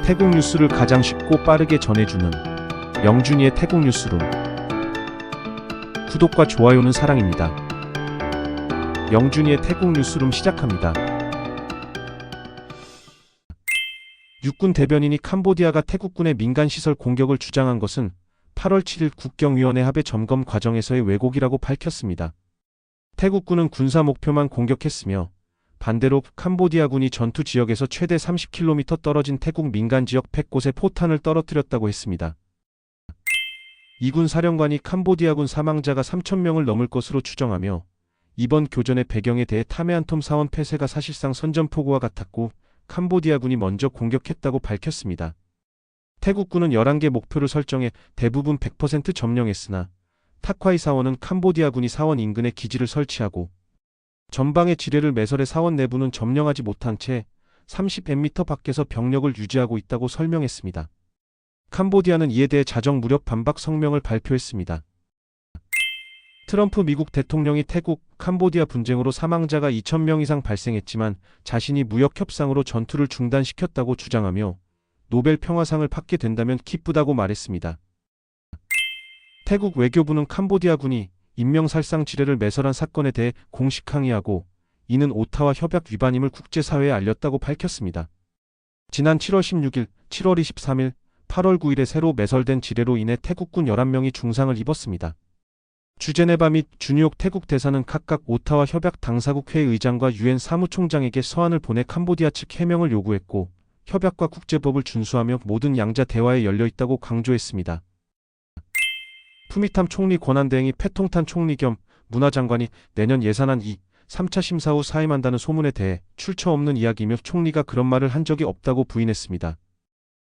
태국 뉴스를 가장 쉽고 빠르게 전해주는 영준이의 태국 뉴스룸. 구독과 좋아요는 사랑입니다. 영준이의 태국 뉴스룸 시작합니다. 육군 대변인이 캄보디아가 태국군의 민간시설 공격을 주장한 것은 8월 7일 국경위원회 합의 점검 과정에서의 왜곡이라고 밝혔습니다. 태국군은 군사 목표만 공격했으며 반대로 캄보디아군이 전투 지역에서 최대 30km 떨어진 태국 민간 지역 100곳에 포탄을 떨어뜨렸다고 했습니다. 이군 사령관이 캄보디아군 사망자가 3,000명을 넘을 것으로 추정하며 이번 교전의 배경에 대해 타메안톰 사원 폐쇄가 사실상 선전포고와 같았고 캄보디아군이 먼저 공격했다고 밝혔습니다. 태국군은 11개 목표를 설정해 대부분 100% 점령했으나 타콰이 사원은 캄보디아군이 사원 인근에 기지를 설치하고 전방의 지뢰를 매설해 사원 내부는 점령하지 못한 채 30m 밖에서 병력을 유지하고 있다고 설명했습니다. 캄보디아는 이에 대해 자정 무력 반박 성명을 발표했습니다. 트럼프 미국 대통령이 태국, 캄보디아 분쟁으로 사망자가 2,000명 이상 발생했지만 자신이 무역 협상으로 전투를 중단시켰다고 주장하며 노벨 평화상을 받게 된다면 기쁘다고 말했습니다. 태국 외교부는 캄보디아군이 인명살상 지뢰를 매설한 사건에 대해 공식 항의하고 이는 오타와 협약 위반임을 국제사회에 알렸다고 밝혔습니다. 지난 7월 16일, 7월 23일, 8월 9일에 새로 매설된 지뢰로 인해 태국군 11명이 중상을 입었습니다. 주제네바 및 주뉴욕 태국 대사는 각각 오타와 협약 당사국 회의 의장과 유엔 사무총장에게 서한을 보내 캄보디아 측 해명을 요구했고 협약과 국제법을 준수하며 모든 양자 대화에 열려있다고 강조했습니다. 푸미탐 총리 권한대행이 패통탄 총리 겸 문화장관이 내년 예산안 3차 심사 후 사임한다는 소문에 대해 출처 없는 이야기이며 총리가 그런 말을 한 적이 없다고 부인했습니다.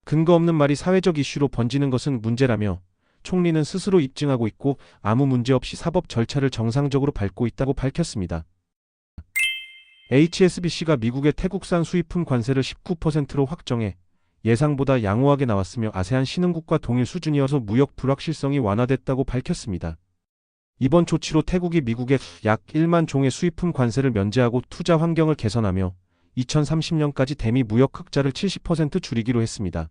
근거 없는 말이 사회적 이슈로 번지는 것은 문제라며 총리는 스스로 입증하고 있고 아무 문제 없이 사법 절차를 정상적으로 밟고 있다고 밝혔습니다. HSBC가 미국의 태국산 수입품 관세를 19%로 확정해 예상보다 양호하게 나왔으며 아세안 신흥국과 동일 수준이어서 무역 불확실성이 완화됐다고 밝혔습니다. 이번 조치로 태국이 미국에 약 1만 종의 수입품 관세를 면제하고 투자 환경을 개선하며 2030년까지 대미 무역 흑자를 70% 줄이기로 했습니다.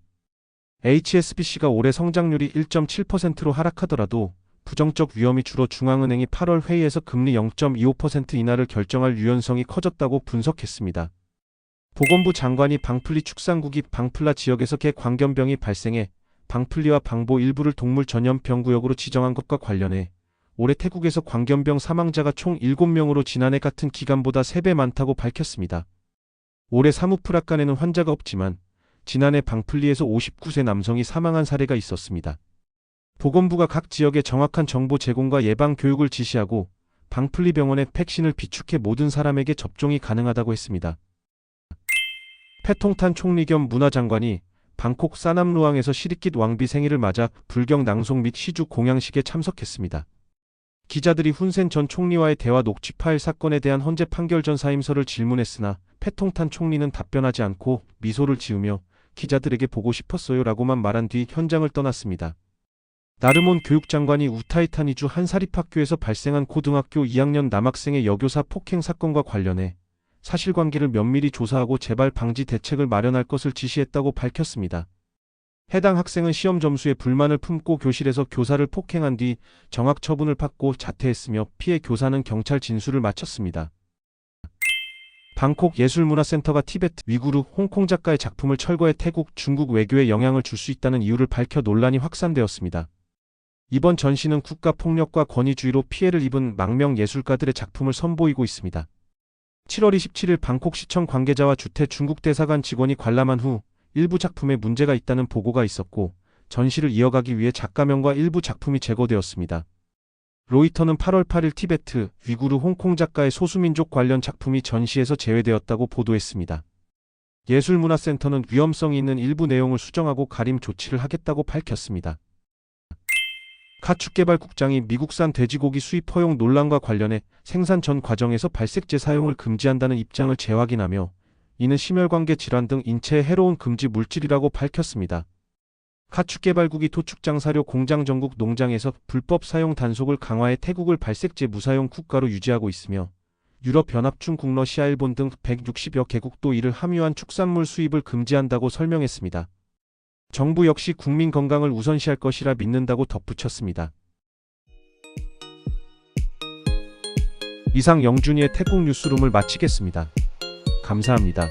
HSBC가 올해 성장률이 1.7%로 하락하더라도 부정적 위험이 줄어 중앙은행이 8월 회의에서 금리 0.25% 인하를 결정할 유연성이 커졌다고 분석했습니다. 보건부 장관이 방플리 축산국이 방플라 지역에서 개 광견병이 발생해 방플리와 방보 일부를 동물 전염병 구역으로 지정한 것과 관련해 올해 태국에서 광견병 사망자가 총 7명으로 지난해 같은 기간보다 3배 많다고 밝혔습니다. 올해 사무프라칸에는 환자가 없지만 지난해 방플리에서 59세 남성이 사망한 사례가 있었습니다. 보건부가 각 지역에 정확한 정보 제공과 예방 교육을 지시하고 방플리 병원의 백신을 비축해 모든 사람에게 접종이 가능하다고 했습니다. 패통탄 총리 겸 문화장관이 방콕 사남루앙에서 시리킷 왕비 생일을 맞아 불경 낭송 및 시주 공양식에 참석했습니다. 기자들이 훈센 전 총리와의 대화 녹취 파일 사건에 대한 헌재 판결 전 사임서를 질문했으나 패통탄 총리는 답변하지 않고 미소를 지으며 기자들에게 보고 싶었어요 라고만 말한 뒤 현장을 떠났습니다. 나르몬 교육장관이 우타이타니주 한 사립학교에서 발생한 고등학교 2학년 남학생의 여교사 폭행 사건과 관련해 사실관계를 면밀히 조사하고 재발 방지 대책을 마련할 것을 지시했다고 밝혔습니다. 해당 학생은 시험 점수에 불만을 품고 교실에서 교사를 폭행한 뒤 정학 처분을 받고 자퇴했으며 피해 교사는 경찰 진술을 마쳤습니다. 방콕 예술문화센터가 티베트, 위구르, 홍콩 작가의 작품을 철거해 태국, 중국 외교에 영향을 줄 수 있다는 이유를 밝혀 논란이 확산되었습니다. 이번 전시는 국가폭력과 권위주의로 피해를 입은 망명 예술가들의 작품을 선보이고 있습니다. 7월 27일 방콕시청 관계자와 주태 중국 대사관 직원이 관람한 후 일부 작품에 문제가 있다는 보고가 있었고 전시를 이어가기 위해 작가명과 일부 작품이 제거되었습니다. 로이터는 8월 8일 티베트, 위구르, 홍콩 작가의 소수민족 관련 작품이 전시에서 제외되었다고 보도했습니다. 예술문화센터는 위험성이 있는 일부 내용을 수정하고 가림 조치를 하겠다고 밝혔습니다. 가축개발국장이 미국산 돼지고기 수입 허용 논란과 관련해 생산 전 과정에서 발색제 사용을 금지한다는 입장을 재확인하며 이는 심혈관계 질환 등 인체에 해로운 금지 물질이라고 밝혔습니다. 가축개발국이 도축장사료 공장 전국 농장에서 불법 사용 단속을 강화해 태국을 발색제 무사용 국가로 유지하고 있으며 유럽연합 중국 러시아 일본 등 160여 개국도 이를 함유한 축산물 수입을 금지한다고 설명했습니다. 정부 역시 국민 건강을 우선시할 것이라 믿는다고 덧붙였습니다. 이상 영준이의 태국 뉴스룸을 마치겠습니다. 감사합니다.